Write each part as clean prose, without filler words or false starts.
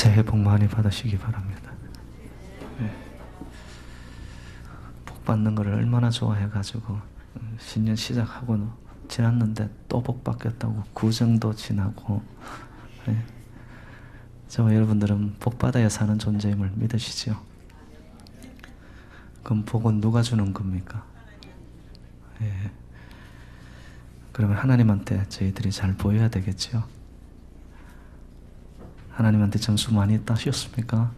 새해 복 많이 받으시기 바랍니다. 네. 복 받는 걸 얼마나 좋아해가지고 신년 시작하고 지났는데 또 복 받겠다고 구정도 지나고. 네. 저와 여러분들은 복 받아야 사는 존재임을 믿으시죠? 그럼 복은 누가 주는 겁니까? 네. 그러면 하나님한테 저희들이 잘 보여야 되겠죠? 하나님한테 점수 많이 따셨습니까?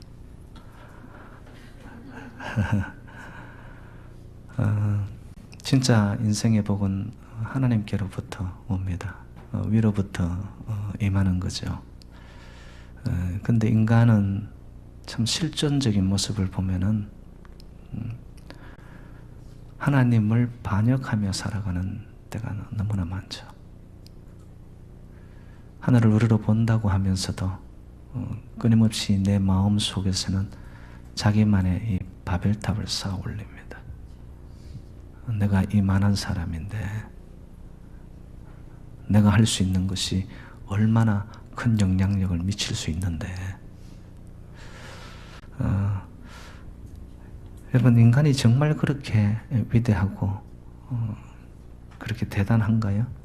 진짜 인생의 복은 하나님께로부터 옵니다. 위로부터 임하는 거죠. 근데 인간은 참 실존적인 모습을 보면은 하나님을 반역하며 살아가는 때가 너무나 많죠. 하늘을 우러러 본다고 하면서도 끊임없이 내 마음 속에서는 자기만의 이 바벨탑을 쌓아 올립니다. 내가 이만한 사람인데 내가 할 수 있는 것이 얼마나 큰 영향력을 미칠 수 있는데. 여러분, 인간이 정말 그렇게 위대하고 그렇게 대단한가요?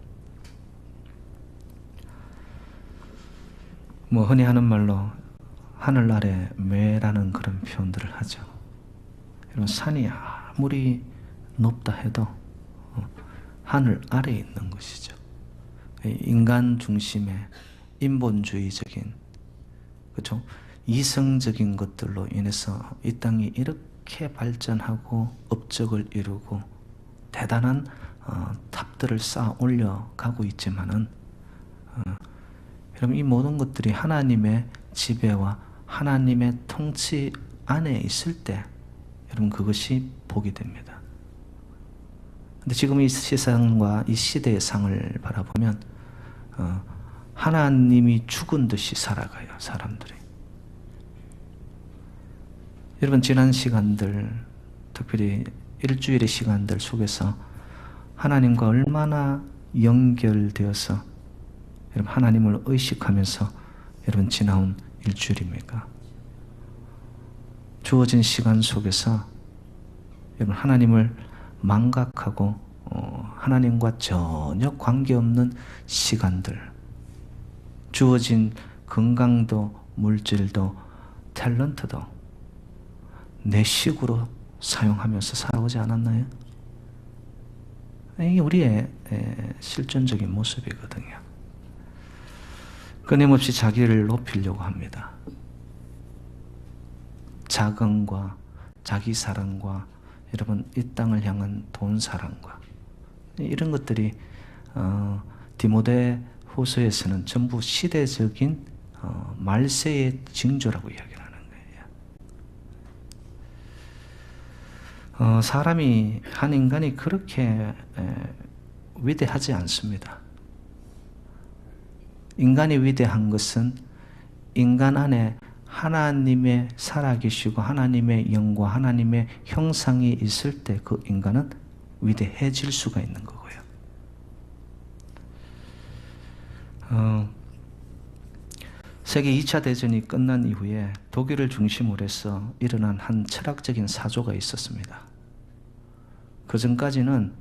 뭐 흔히 하는 말로 하늘 아래 매라는 그런 표현들을 하죠. 여러분, 산이 아무리 높다 해도 하늘 아래에 있는 것이죠. 인간 중심의 인본주의적인, 그렇죠? 이성적인 것들로 인해서 이 땅이 이렇게 발전하고 업적을 이루고 대단한 탑들을 쌓아 올려가고 있지만은 여러분, 이 모든 것들이 하나님의 지배와 하나님의 통치 안에 있을 때 여러분 그것이 복이 됩니다. 근데 지금 이 세상과 이 시대의 상을 바라보면 하나님이 죽은 듯이 살아가요, 사람들이. 여러분, 지난 시간들, 특별히 일주일의 시간들 속에서 하나님과 얼마나 연결되어서 여러분 하나님을 의식하면서 여러분 지나온 일주일입니까? 주어진 시간 속에서 여러분 하나님을 망각하고 하나님과 전혀 관계없는 시간들, 주어진 건강도 물질도 탤런트도 내 식으로 사용하면서 살아오지 않았나요? 이게 우리의 실존적인 모습이거든요. 끊임없이 자기를 높이려고 합니다. 자긍과 자기 사랑과 여러분 이 땅을 향한 돈 사랑과 이런 것들이 디모데 후서에서는 전부 시대적인 말세의 징조라고 이야기를 하는 거예요. 사람이, 한 인간이 그렇게 위대하지 않습니다. 인간이 위대한 것은 인간 안에 하나님의 살아계시고 하나님의 영과 하나님의 형상이 있을 때 그 인간은 위대해질 수가 있는 거고요. 세계 2차 대전이 끝난 이후에 독일을 중심으로 해서 일어난 한 철학적인 사조가 있었습니다. 그 전까지는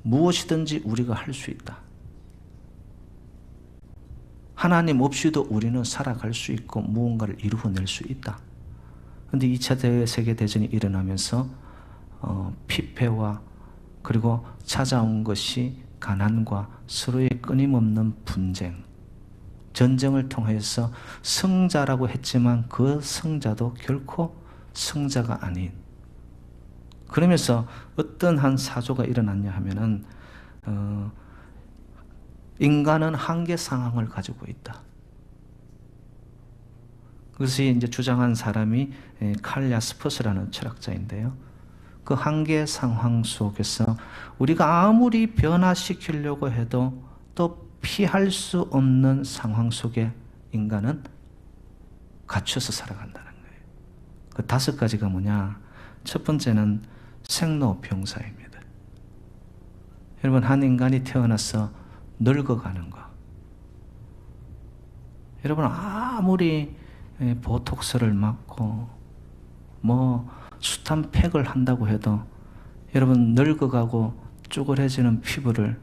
무엇이든지 우리가 할 수 있다. 하나님 없이도 우리는 살아갈 수 있고 무언가를 이루어낼 수 있다. 그런데 2차 세계대전이 일어나면서 피폐와 그리고 찾아온 것이 가난과 서로의 끊임없는 분쟁, 전쟁을 통해서 성자라고 했지만 그 성자도 결코 성자가 아닌, 그러면서 어떤 한 사조가 일어났냐 하면은 인간은 한계 상황을 가지고 있다. 그것이 이제 주장한 사람이 칼 야스퍼스라는 철학자인데요. 그 한계 상황 속에서 우리가 아무리 변화시키려고 해도 또 피할 수 없는 상황 속에 인간은 갇혀서 살아간다는 거예요. 그 5가지가 뭐냐? 첫 번째는 생로병사입니다. 여러분, 한 인간이 태어나서 늙어가는 거. 여러분, 아무리 보톡스를 맞고 뭐 숱한 팩을 한다고 해도 여러분 늙어가고 쭈그레지는 피부를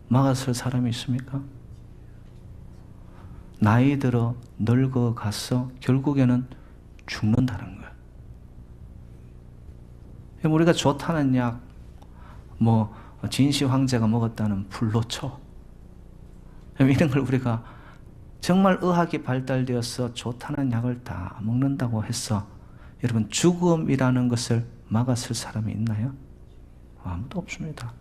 막아설 사람이 있습니까? 나이 들어 늙어가서 결국에는 죽는다는 거예요. 우리가 좋다는 약, 뭐 진시 황제가 먹었다는 불로초, 이런 걸 우리가 정말 의학이 발달되어서 좋다는 약을 다 먹는다고 해서 여러분 죽음이라는 것을 막았을 사람이 있나요? 아무도 없습니다.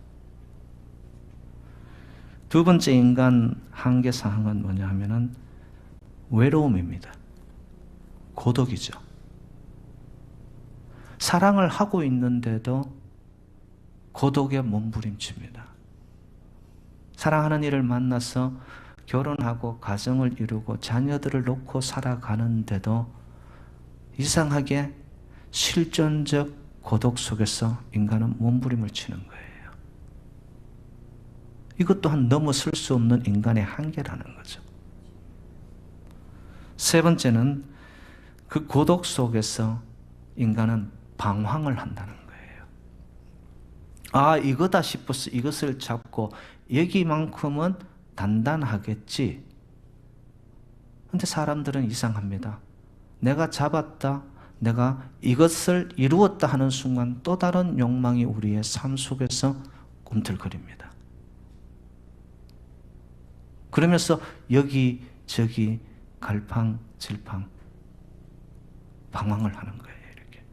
두 번째 인간 한계 사항은 뭐냐 하면은 외로움입니다. 고독이죠. 사랑을 하고 있는데도 고독에 몸부림칩니다. 사랑하는 이를 만나서 결혼하고 가정을 이루고 자녀들을 놓고 살아가는데도 이상하게 실존적 고독 속에서 인간은 몸부림을 치는 거예요. 이것 또한 넘어설 수 없는 인간의 한계라는 거죠. 세 번째는 그 고독 속에서 인간은 방황을 한다는 거예요. 아, 이거다 싶어서 이것을 잡고 여기만큼은 단단하겠지. 근데 사람들은 이상합니다. 내가 잡았다, 내가 이것을 이루었다 하는 순간 또 다른 욕망이 우리의 삶 속에서 꿈틀거립니다. 그러면서 여기저기 갈팡질팡 방황을 하는 거예요. 이렇게.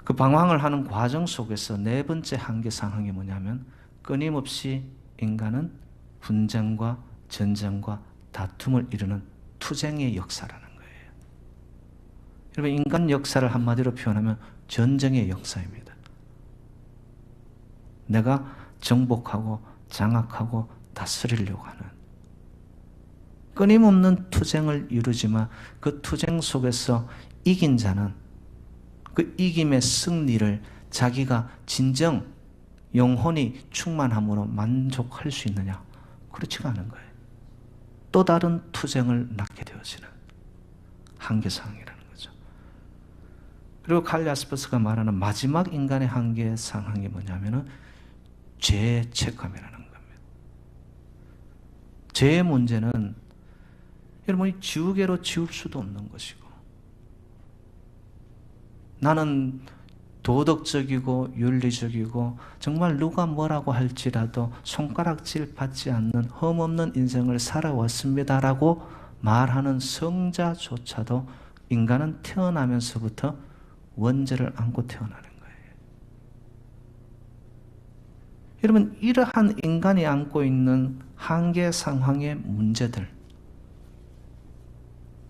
그 방황을 하는 과정 속에서 네 번째 한계 상황이 뭐냐면 끊임없이 인간은 분쟁과 전쟁과 다툼을 이루는 투쟁의 역사라는 거예요. 여러분, 인간 역사를 한마디로 표현하면 전쟁의 역사입니다. 내가 정복하고 장악하고 다스리려고 하는 끊임없는 투쟁을 이루지만 그 투쟁 속에서 이긴 자는 그 이김의 승리를 자기가 진정 영혼이 충만함으로 만족할 수 있느냐? 그렇지가 않은 거예요. 또 다른 투쟁을 낳게 되어지는 한계상황이라는 거죠. 그리고 칼 야스퍼스가 말하는 마지막 인간의 한계 상황이 뭐냐면은 죄책감이라는 겁니다. 죄의 문제는 여러분이 지우개로 지울 수도 없는 것이고, 나는 도덕적이고 윤리적이고 정말 누가 뭐라고 할지라도 손가락질 받지 않는 흠없는 인생을 살아왔습니다라고 말하는 성자조차도 인간은 태어나면서부터 원죄를 안고 태어나는 거예요. 여러분, 이러한 인간이 안고 있는 한계 상황의 문제들,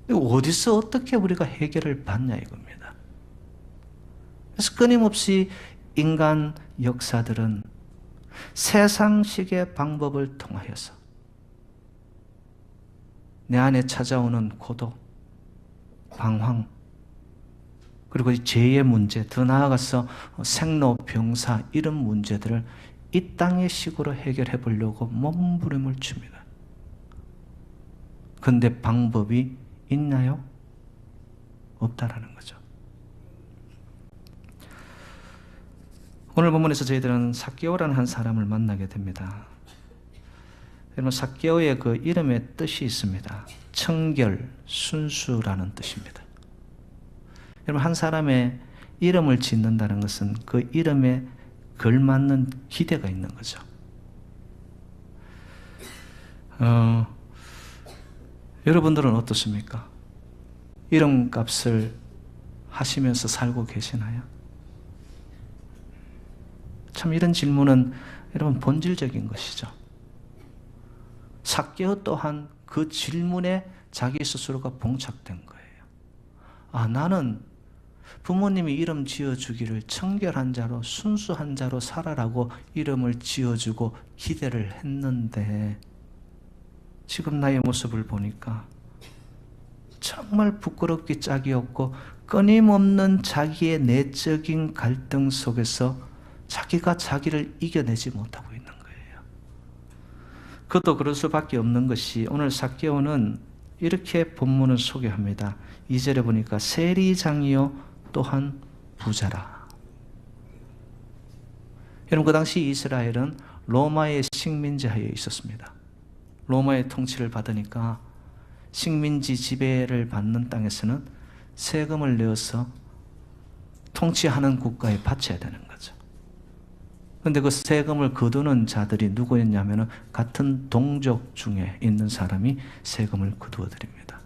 어디서 어떻게 우리가 해결을 받냐 이겁니다. 그래서 끊임없이 인간 역사들은 세상식의 방법을 통하여서 내 안에 찾아오는 고독, 방황, 그리고 죄의 문제, 더 나아가서 생로병사 이런 문제들을 이 땅의 식으로 해결해 보려고 몸부림을 칩니다. 그런데 방법이 있나요? 없다라는 거죠. 오늘 본문에서 저희들은 삭개오라는 한 사람을 만나게 됩니다. 여러분, 삭개오의 그 이름의 뜻이 있습니다. 청결, 순수라는 뜻입니다. 여러분, 한 사람의 이름을 짓는다는 것은 그 이름에 걸맞는 기대가 있는 거죠. 여러분들은 어떻습니까? 이름값을 하시면서 살고 계시나요? 참 이런 질문은 여러분 본질적인 것이죠. 삭개오 또한 그 질문에 자기 스스로가 봉착된 거예요. 아, 나는 부모님이 이름 지어주기를 청결한 자로 순수한 자로 살아라고 이름을 지어주고 기대를 했는데 지금 나의 모습을 보니까 정말 부끄럽기 짝이 없고 끊임없는 자기의 내적인 갈등 속에서 자기가 자기를 이겨내지 못하고 있는 거예요. 그것도 그럴 수밖에 없는 것이 오늘 삭개오는 이렇게 본문은 소개합니다. 2절에 보니까 세리장이요 또한 부자라. 여러분, 그 당시 이스라엘은 로마의 식민지 하에 있었습니다. 로마의 통치를 받으니까 식민지 지배를 받는 땅에서는 세금을 내어서 통치하는 국가에 바쳐야 되는 거죠. 그런데 그 세금을 거두는 자들이 누구였냐면 같은 동족 중에 있는 사람이 세금을 거두어 드립니다.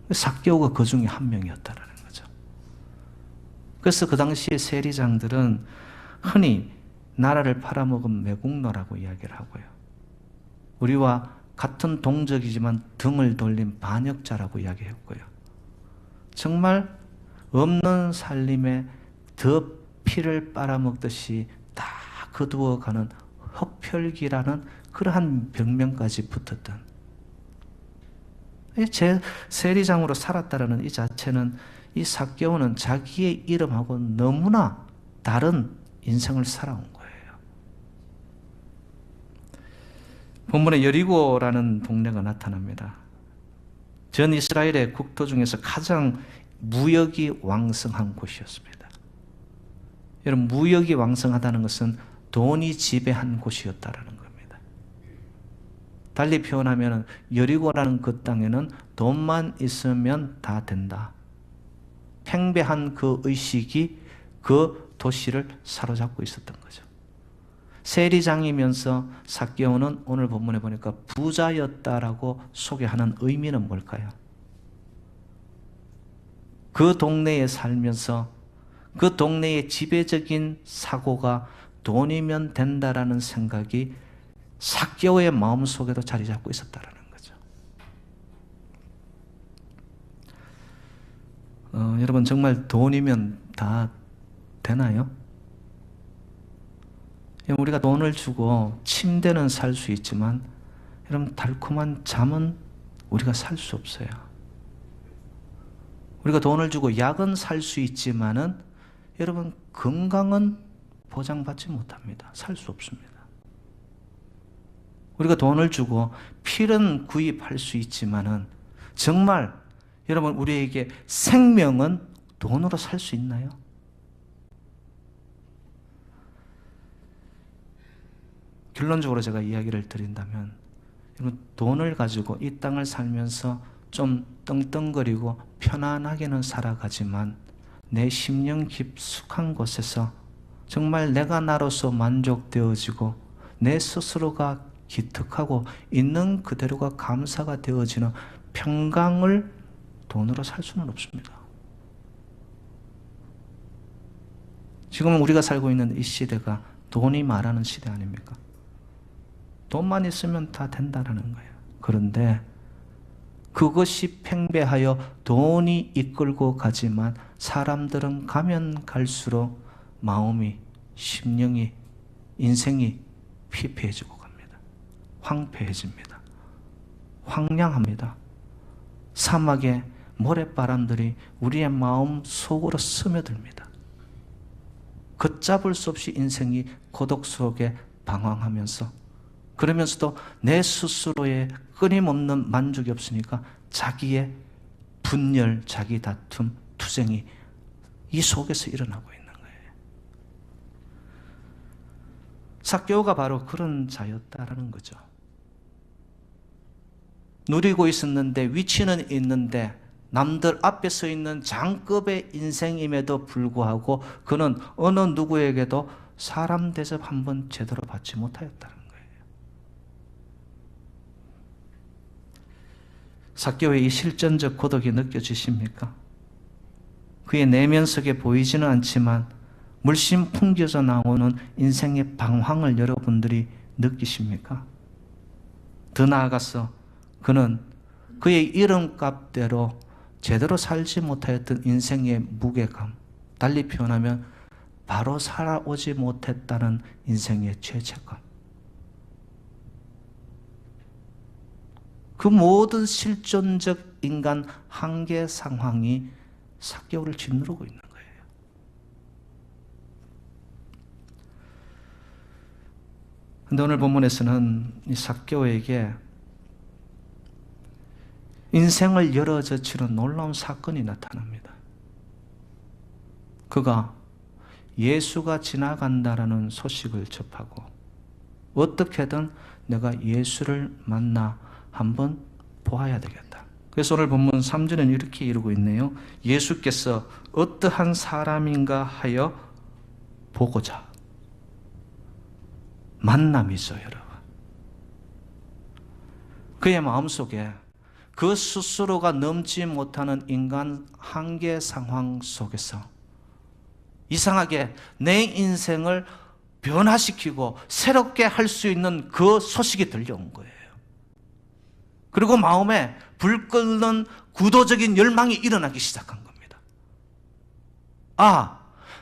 삭개오가 그 중에 한 명이었다라는 거죠. 그래서 그 당시에 세리장들은 흔히 나라를 팔아먹은 매국노라고 이야기를 하고요. 우리와 같은 동족이지만 등을 돌린 반역자라고 이야기했고요. 정말 없는 살림에 더 피를 빨아먹듯이 다 거두어가는 흡혈귀라는 그러한 병명까지 붙었던, 제 세리장으로 살았다는 이 자체는 이 삭개오는 자기의 이름하고 너무나 다른 인생을 살아온 거예요. 본문에 여리고라는 동네가 나타납니다. 전 이스라엘의 국토 중에서 가장 무역이 왕성한 곳이었습니다. 여러분, 무역이 왕성하다는 것은 돈이 지배한 곳이었다라는 겁니다. 달리 표현하면 여리고라는 그 땅에는 돈만 있으면 다 된다. 팽배한 그 의식이 그 도시를 사로잡고 있었던 거죠. 세리장이면서 삭개오는 오늘 본문에 보니까 부자였다라고 소개하는 의미는 뭘까요? 그 동네에 살면서 그 동네의 지배적인 사고가 돈이면 된다라는 생각이 삭개오의 마음속에도 자리 잡고 있었다라는 거죠. 여러분, 정말 돈이면 다 되나요? 우리가 돈을 주고 침대는 살 수 있지만 여러분, 달콤한 잠은 우리가 살 수 없어요. 우리가 돈을 주고 약은 살 수 있지만은 여러분, 건강은 보장받지 못합니다. 살 수 없습니다. 우리가 돈을 주고 필은 구입할 수 있지만은 정말 여러분, 우리에게 생명은 돈으로 살 수 있나요? 결론적으로 제가 이야기를 드린다면, 여러분, 돈을 가지고 이 땅을 살면서 좀 떵떵거리고 편안하게는 살아가지만 내 심령 깊숙한 곳에서 정말 내가 나로서 만족되어지고 내 스스로가 기특하고 있는 그대로가 감사가 되어지는 평강을 돈으로 살 수는 없습니다. 지금 우리가 살고 있는 이 시대가 돈이 말하는 시대 아닙니까? 돈만 있으면 다 된다는 거예요. 그런데 그것이 팽배하여 돈이 이끌고 가지만 사람들은 가면 갈수록 마음이, 심령이, 인생이 피폐해지고 갑니다. 황폐해집니다. 황량합니다. 사막의 모래바람들이 우리의 마음 속으로 스며듭니다. 걷잡을 수 없이 인생이 고독 속에 방황하면서, 그러면서도 내 스스로의 끊임없는 만족이 없으니까 자기의 분열, 자기 다툼, 투쟁이 이 속에서 일어나고 있는 거예요. 삭개오가 바로 그런 자였다라는 거죠. 누리고 있었는데, 위치는 있는데 남들 앞에 서 있는 장급의 인생임에도 불구하고 그는 어느 누구에게도 사람 대접 한번 제대로 받지 못하였다는 거예요. 삭개오의 이 실전적 고독이 느껴지십니까? 그의 내면 속에 보이지는 않지만 물씬 풍겨져 나오는 인생의 방황을 여러분들이 느끼십니까? 더 나아가서 그는 그의 이름값대로 제대로 살지 못하였던 인생의 무게감, 달리 표현하면 바로 살아오지 못했다는 인생의 죄책감, 그 모든 실존적 인간 한계 상황이 삭개오를 짓누르고 있는 거예요. 그런데 오늘 본문에서는 이 삭개오에게 인생을 열어젖히는 놀라운 사건이 나타납니다. 그가 예수가 지나간다라는 소식을 접하고 어떻게든 내가 예수를 만나 한번 보아야 되겠다. 그래서 오늘 본문 3절은 이렇게 이루고 있네요. 예수께서 어떠한 사람인가 하여 보고자. 만남이 있어요, 여러분. 그의 마음속에 그 스스로가 넘지 못하는 인간 한계 상황 속에서 이상하게 내 인생을 변화시키고 새롭게 할 수 있는 그 소식이 들려온 거예요. 그리고 마음에 불 끓는 구도적인 열망이 일어나기 시작한 겁니다. 아,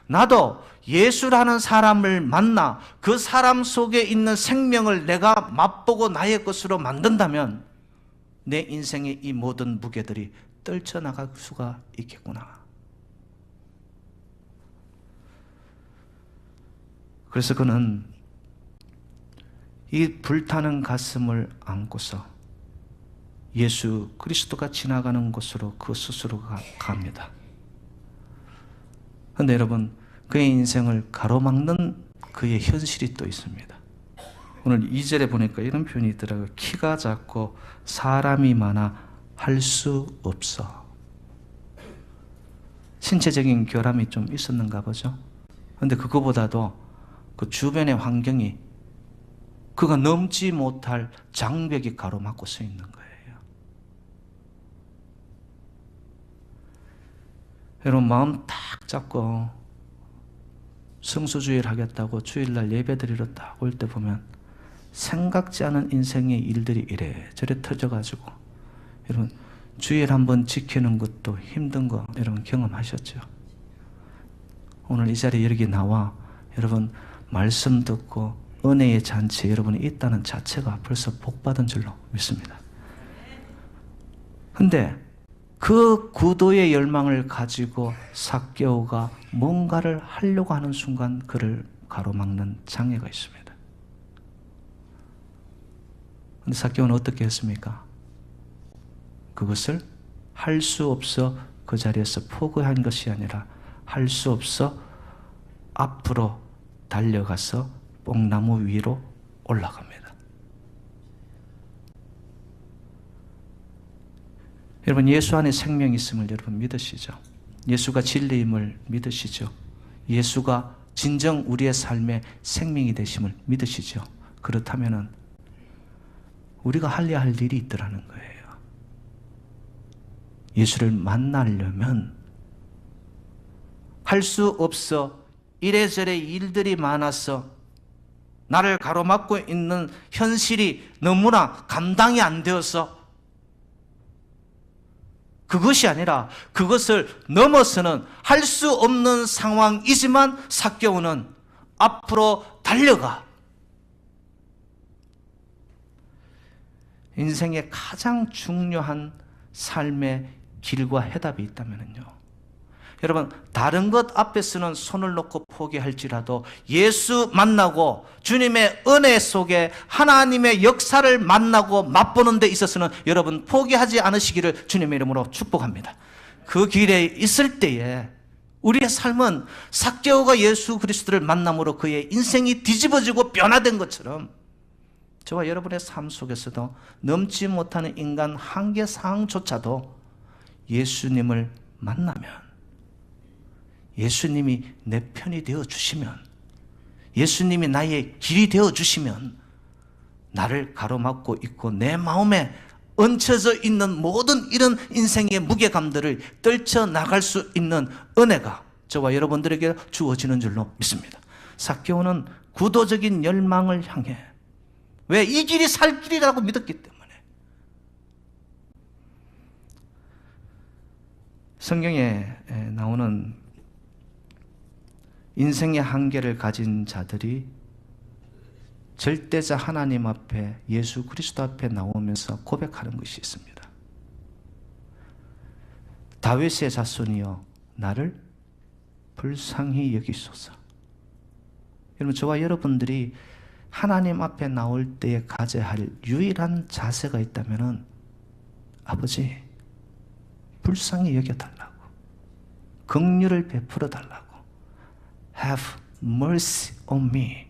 나도 예수라는 사람을 만나 그 사람 속에 있는 생명을 내가 맛보고 나의 것으로 만든다면 내 인생의 이 모든 무게들이 떨쳐나갈 수가 있겠구나. 그래서 그는 이 불타는 가슴을 안고서 예수 그리스도가 지나가는 곳으로 그 스스로가 갑니다. 그런데 여러분, 그의 인생을 가로막는 그의 현실이 또 있습니다. 오늘 2절에 보니까 이런 표현이 있더라고요. 키가 작고 사람이 많아 할 수 없어. 신체적인 결함이 좀 있었는가 보죠. 그런데 그거보다도 그 주변의 환경이 그가 넘지 못할 장벽이 가로막고 서 있는 거예요. 여러분, 마음 딱 잡고 성수주일 하겠다고 주일날 예배 드리러 딱 올 때 보면 생각지 않은 인생의 일들이 이래저래 터져가지고, 여러분 주일 한번 지키는 것도 힘든 거 여러분 경험하셨죠? 오늘 이 자리에 여기 나와 여러분 말씀 듣고 은혜의 잔치에 여러분이 있다는 자체가 벌써 복받은 줄로 믿습니다. 근데 그 구도의 열망을 가지고 삭개오가 뭔가를 하려고 하는 순간 그를 가로막는 장애가 있습니다. 근데 삭개오는 어떻게 했습니까? 그것을 할 수 없어 그 자리에서 포기한 것이 아니라 할 수 없어 앞으로 달려가서 뽕나무 위로 올라갑니다. 여러분, 예수 안에 생명이 있음을 여러분 믿으시죠? 예수가 진리임을 믿으시죠? 예수가 진정 우리의 삶의 생명이 되심을 믿으시죠? 그렇다면 우리가 하려야 할 일이 있더라는 거예요. 예수를 만나려면 할 수 없어 이래저래 일들이 많아서 나를 가로막고 있는 현실이 너무나 감당이 안 되어서 그것이 아니라 그것을 넘어서는 할 수 없는 상황이지만 삭개오는 앞으로 달려가. 인생의 가장 중요한 삶의 길과 해답이 있다면요, 여러분, 다른 것 앞에서는 손을 놓고 포기할지라도 예수 만나고 주님의 은혜 속에 하나님의 역사를 만나고 맛보는 데 있어서는 여러분 포기하지 않으시기를 주님의 이름으로 축복합니다. 그 길에 있을 때에 우리의 삶은 삭개오가 예수 그리스도를 만남으로 그의 인생이 뒤집어지고 변화된 것처럼 저와 여러분의 삶 속에서도 넘지 못하는 인간 한계 사항조차도 예수님을 만나면, 예수님이 내 편이 되어 주시면, 예수님이 나의 길이 되어 주시면 나를 가로막고 있고 내 마음에 얹혀져 있는 모든 이런 인생의 무게감들을 떨쳐나갈 수 있는 은혜가 저와 여러분들에게 주어지는 줄로 믿습니다. 삭개오는 구도적인 열망을 향해, 왜? 이 길이 살 길이라고 믿었기 때문에. 성경에 나오는 인생의 한계를 가진 자들이 절대자 하나님 앞에, 예수 그리스도 앞에 나오면서 고백하는 것이 있습니다. 다윗의 자손이여 나를 불쌍히 여기소서. 여러분, 저와 여러분들이 하나님 앞에 나올 때에 가져야 할 유일한 자세가 있다면 아버지, 불쌍히 여겨달라고, 긍휼을 베풀어 달라고, have mercy on me.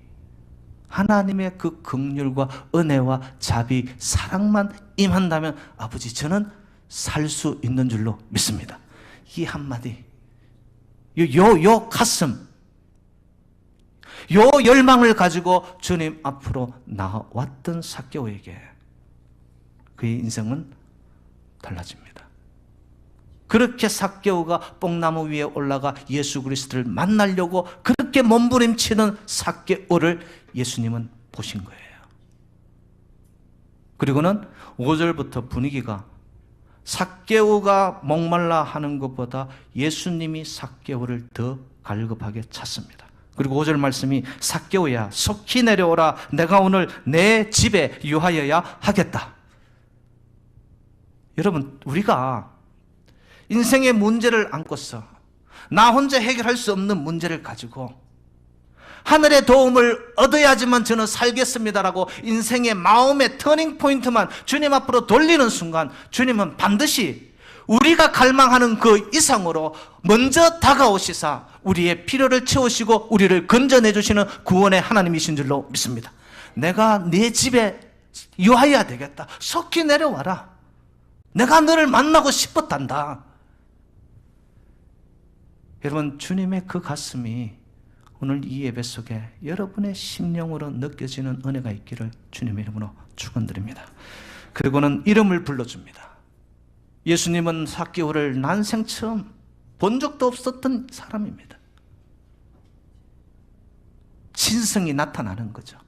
하나님의 그 긍휼과 은혜와 자비, 사랑만 임한다면 아버지, 저는 살 수 있는 줄로 믿습니다. 이 한마디, 요 가슴, 요 열망을 가지고 주님 앞으로 나왔던 삭개오에게 그의 인생은 달라집니다. 그렇게 삭개오가 뽕나무 위에 올라가 예수 그리스도를 만나려고 그렇게 몸부림치는 삭개오를 예수님은 보신 거예요. 그리고는 5절부터 분위기가 삭개오가 목말라 하는 것보다 예수님이 삭개오를 더 갈급하게 찾습니다. 그리고 5절 말씀이 삭개오야 속히 내려오라, 내가 오늘 내 집에 유하여야 하겠다. 여러분, 우리가 인생의 문제를 안고서 나 혼자 해결할 수 없는 문제를 가지고 하늘의 도움을 얻어야지만 저는 살겠습니다라고 인생의 마음의 터닝 포인트만 주님 앞으로 돌리는 순간 주님은 반드시 우리가 갈망하는 그 이상으로 먼저 다가오시사 우리의 필요를 채우시고 우리를 건져내 주시는 구원의 하나님이신 줄로 믿습니다. 내가 네 집에 유하여야 되겠다. 속히 내려와라. 내가 너를 만나고 싶었단다. 여러분, 주님의 그 가슴이 오늘 이 예배 속에 여러분의 심령으로 느껴지는 은혜가 있기를 주님의 이름으로 축원드립니다. 그리고는 이름을 불러줍니다. 예수님은 삭개오를 난생 처음 본 적도 없었던 사람입니다. 신성이 나타나는 거죠.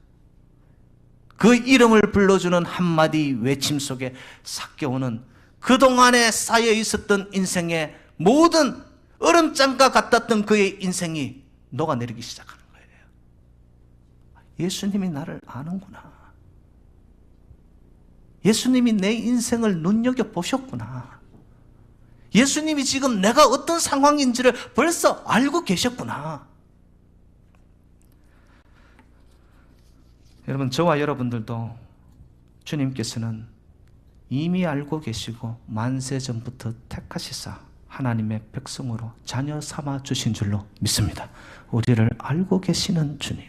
그 이름을 불러주는 한마디 외침 속에 삭개오는 그동안에 쌓여 있었던 인생의 모든 얼음장과 같았던 그의 인생이 녹아내리기 시작하는 거예요. 예수님이 나를 아는구나. 예수님이 내 인생을 눈여겨보셨구나. 예수님이 지금 내가 어떤 상황인지를 벌써 알고 계셨구나. 여러분, 저와 여러분들도 주님께서는 이미 알고 계시고 만세 전부터 택하시사 하나님의 백성으로 자녀 삼아 주신 줄로 믿습니다. 우리를 알고 계시는 주님.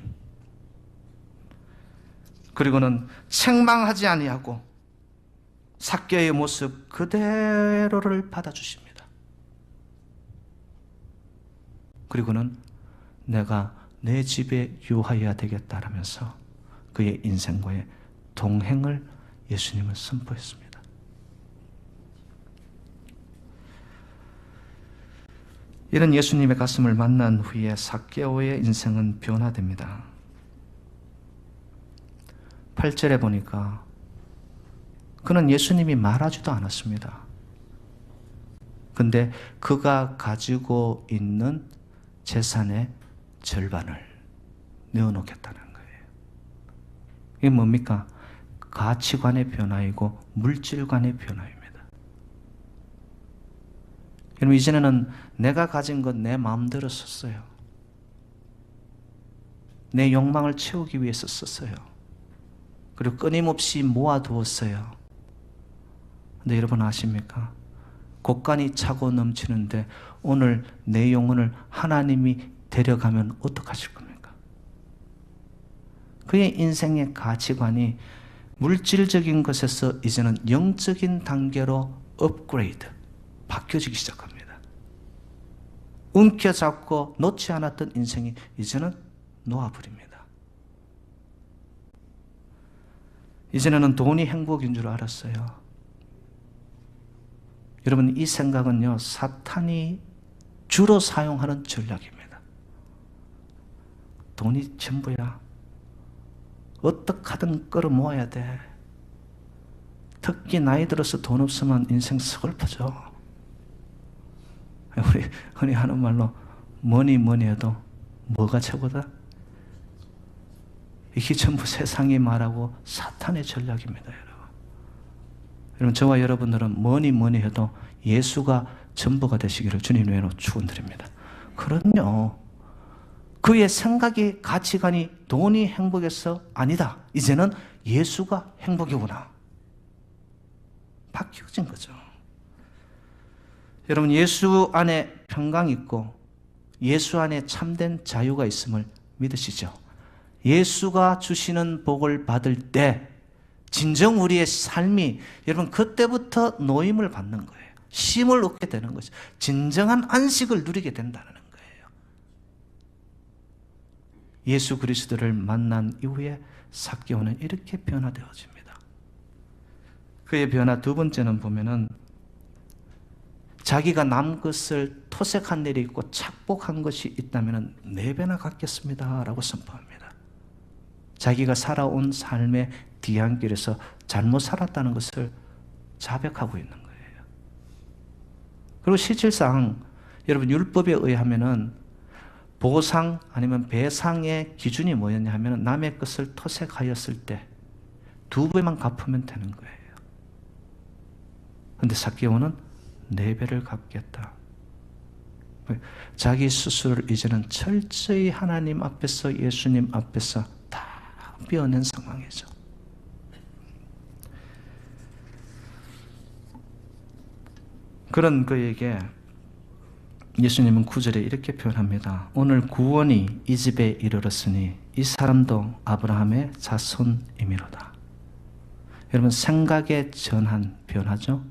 그리고는 책망하지 아니하고 삭개의 모습 그대로를 받아주십니다. 그리고는 내가 내 집에 유하여야 되겠다라면서 그의 인생과의 동행을 예수님은 선포했습니다. 이런 예수님의 가슴을 만난 후에 삭개오의 인생은 변화됩니다. 8절에 보니까 그는 예수님이 말하지도 않았습니다. 근데 그가 가지고 있는 재산의 절반을 내어놓겠다는 거예요. 이게 뭡니까? 가치관의 변화이고 물질관의 변화입니다. 여러분, 이전에는 내가 가진 것 내 마음대로 썼어요. 내 욕망을 채우기 위해서 썼어요. 그리고 끊임없이 모아두었어요. 근데 여러분 아십니까? 곳간이 차고 넘치는데 오늘 내 영혼을 하나님이 데려가면 어떡하실 겁니까? 그의 인생의 가치관이 물질적인 것에서 이제는 영적인 단계로 업그레이드, 바뀌어지기 시작합니다. 움켜잡고 놓지 않았던 인생이 이제는 놓아버립니다. 이제는 돈이 행복인 줄 알았어요. 여러분, 이 생각은요, 사탄이 주로 사용하는 전략입니다. 돈이 전부야. 어떻게 하든 끌어모아야 돼. 특히 나이 들어서 돈 없으면 인생 서글퍼져. 우리 흔히 하는 말로 뭐니 해도 뭐가 최고다? 이게 전부 세상이 말하고 사탄의 전략입니다, 여러분. 여러분, 저와 여러분들은 뭐니 해도 예수가 전부가 되시기를 주님 외로 축원드립니다. 그럼요. 그의 생각이, 가치관이 돈이 행복해서 아니다. 이제는 예수가 행복이구나. 바뀌어진 거죠. 여러분, 예수 안에 평강이 있고 예수 안에 참된 자유가 있음을 믿으시죠? 예수가 주시는 복을 받을 때 진정 우리의 삶이, 여러분, 그때부터 노임을 받는 거예요. 쉼을 얻게 되는 거죠. 진정한 안식을 누리게 된다는 거예요. 예수 그리스도를 만난 이후에 삭개오는 이렇게 변화되어집니다. 그의 변화 두 번째는 보면은 자기가 남 것을 토색한 일이 있고 착복한 것이 있다면 4배나 갚겠습니다 라고 선포합니다. 자기가 살아온 삶의 뒤안길에서 잘못 살았다는 것을 자백하고 있는 거예요. 그리고 실질상 여러분, 율법에 의하면은 보상 아니면 배상의 기준이 뭐였냐 하면 남의 것을 토색하였을 때 2배만 갚으면 되는 거예요. 그런데 삭개오는 4배를 갚겠다. 자기 스스로를 이제는 철저히 하나님 앞에서, 예수님 앞에서 다 떼어낸 상황이죠. 그런 그에게 예수님은 9절에 이렇게 표현합니다. 오늘 구원이 이 집에 이르렀으니 이 사람도 아브라함의 자손이미로다. 여러분, 생각의 전환, 변화죠.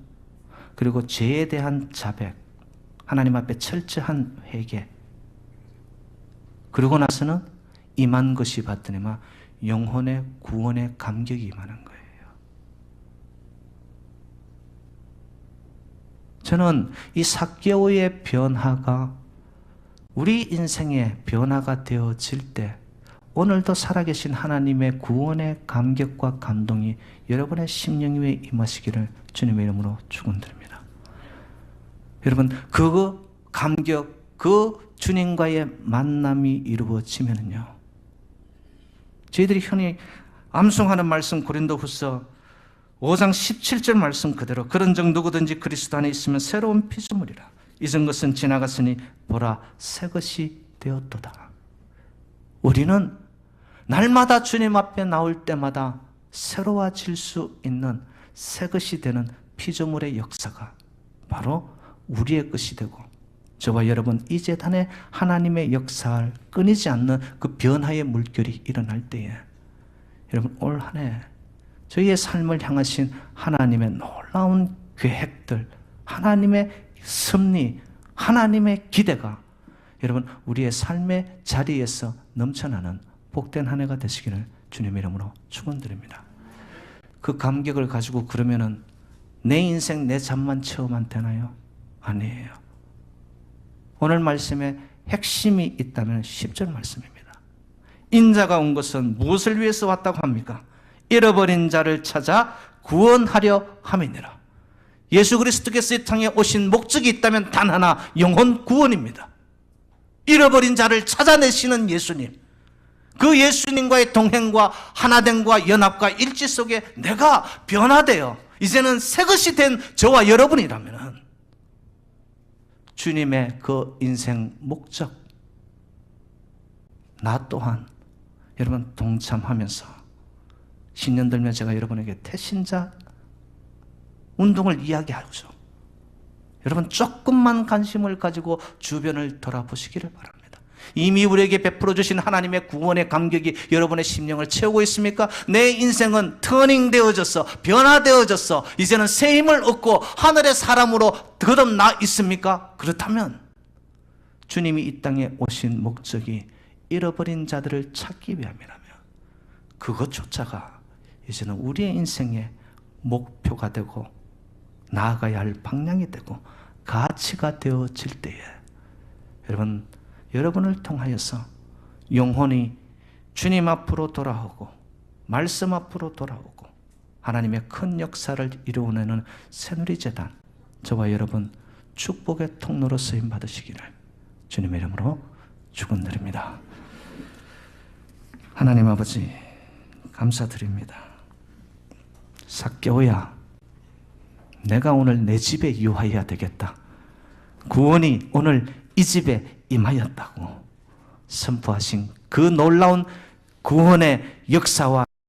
그리고 죄에 대한 자백, 하나님 앞에 철저한 회개, 그리고 나서는 임한 것이 받더니만 영혼의 구원의 감격이 임하는 거예요. 저는 이 삭개오의 변화가 우리 인생의 변화가 되어질 때 오늘도 살아계신 하나님의 구원의 감격과 감동이 여러분의 심령 위에 임하시기를 주님의 이름으로 축원드립니다. 여러분, 그 감격, 그 주님과의 만남이 이루어지면요, 저희들이 흔히 암송하는 말씀, 고린도후서 5장 17절 말씀 그대로, 그런 정 누구든지 그리스도 안에 있으면 새로운 피조물이라. 잊은 것은 지나갔으니 보라, 새 것이 되었도다. 우리는 날마다 주님 앞에 나올 때마다 새로워질 수 있는 새 것이 되는 피조물의 역사가 바로 우리의 것이 되고, 저와 여러분 이 재단에 하나님의 역사를 끊이지 않는 그 변화의 물결이 일어날 때에, 여러분 올 한 해 저희의 삶을 향하신 하나님의 놀라운 계획들, 하나님의 섭리, 하나님의 기대가 여러분 우리의 삶의 자리에서 넘쳐나는 복된 한 해가 되시기를 주님의 이름으로 축원드립니다. 그 감격을 가지고 그러면은 내 인생 내 삶만 체험만 되나요? 아니에요. 오늘 말씀에 핵심이 있다면 10절 말씀입니다. 인자가 온 것은 무엇을 위해서 왔다고 합니까? 잃어버린 자를 찾아 구원하려 함이니라. 예수 그리스도께서 이 땅에 오신 목적이 있다면 단 하나, 영혼 구원입니다. 잃어버린 자를 찾아내시는 예수님, 그 예수님과의 동행과 하나됨과 연합과 일치 속에 내가 변화되어 이제는 새 것이 된 저와 여러분이라면 주님의 그 인생 목적, 나 또한 여러분 동참하면서 신년 들면 제가 여러분에게 태신자 운동을 이야기하죠. 여러분 조금만 관심을 가지고 주변을 돌아보시기를 바랍니다. 이미 우리에게 베풀어 주신 하나님의 구원의 감격이 여러분의 심령을 채우고 있습니까? 내 인생은 터닝 되어졌어, 변화되어졌어, 이제는 새 힘을 얻고 하늘의 사람으로 거듭나 있습니까? 그렇다면 주님이 이 땅에 오신 목적이 잃어버린 자들을 찾기 위함이라면 그것조차가 이제는 우리의 인생의 목표가 되고 나아가야 할 방향이 되고 가치가 되어질 때에 여러분을 통하여서 영혼이 주님 앞으로 돌아오고 말씀 앞으로 돌아오고 하나님의 큰 역사를 이루어내는 새누리재단, 저와 여러분 축복의 통로로 쓰임 받으시기를 주님의 이름으로 축원드립니다. 하나님 아버지 감사드립니다. 삭개오야, 내가 오늘 내 집에 유하여야 되겠다. 구원이 오늘 이 집에 임하였다고 선포하신 그 놀라운 구원의 역사와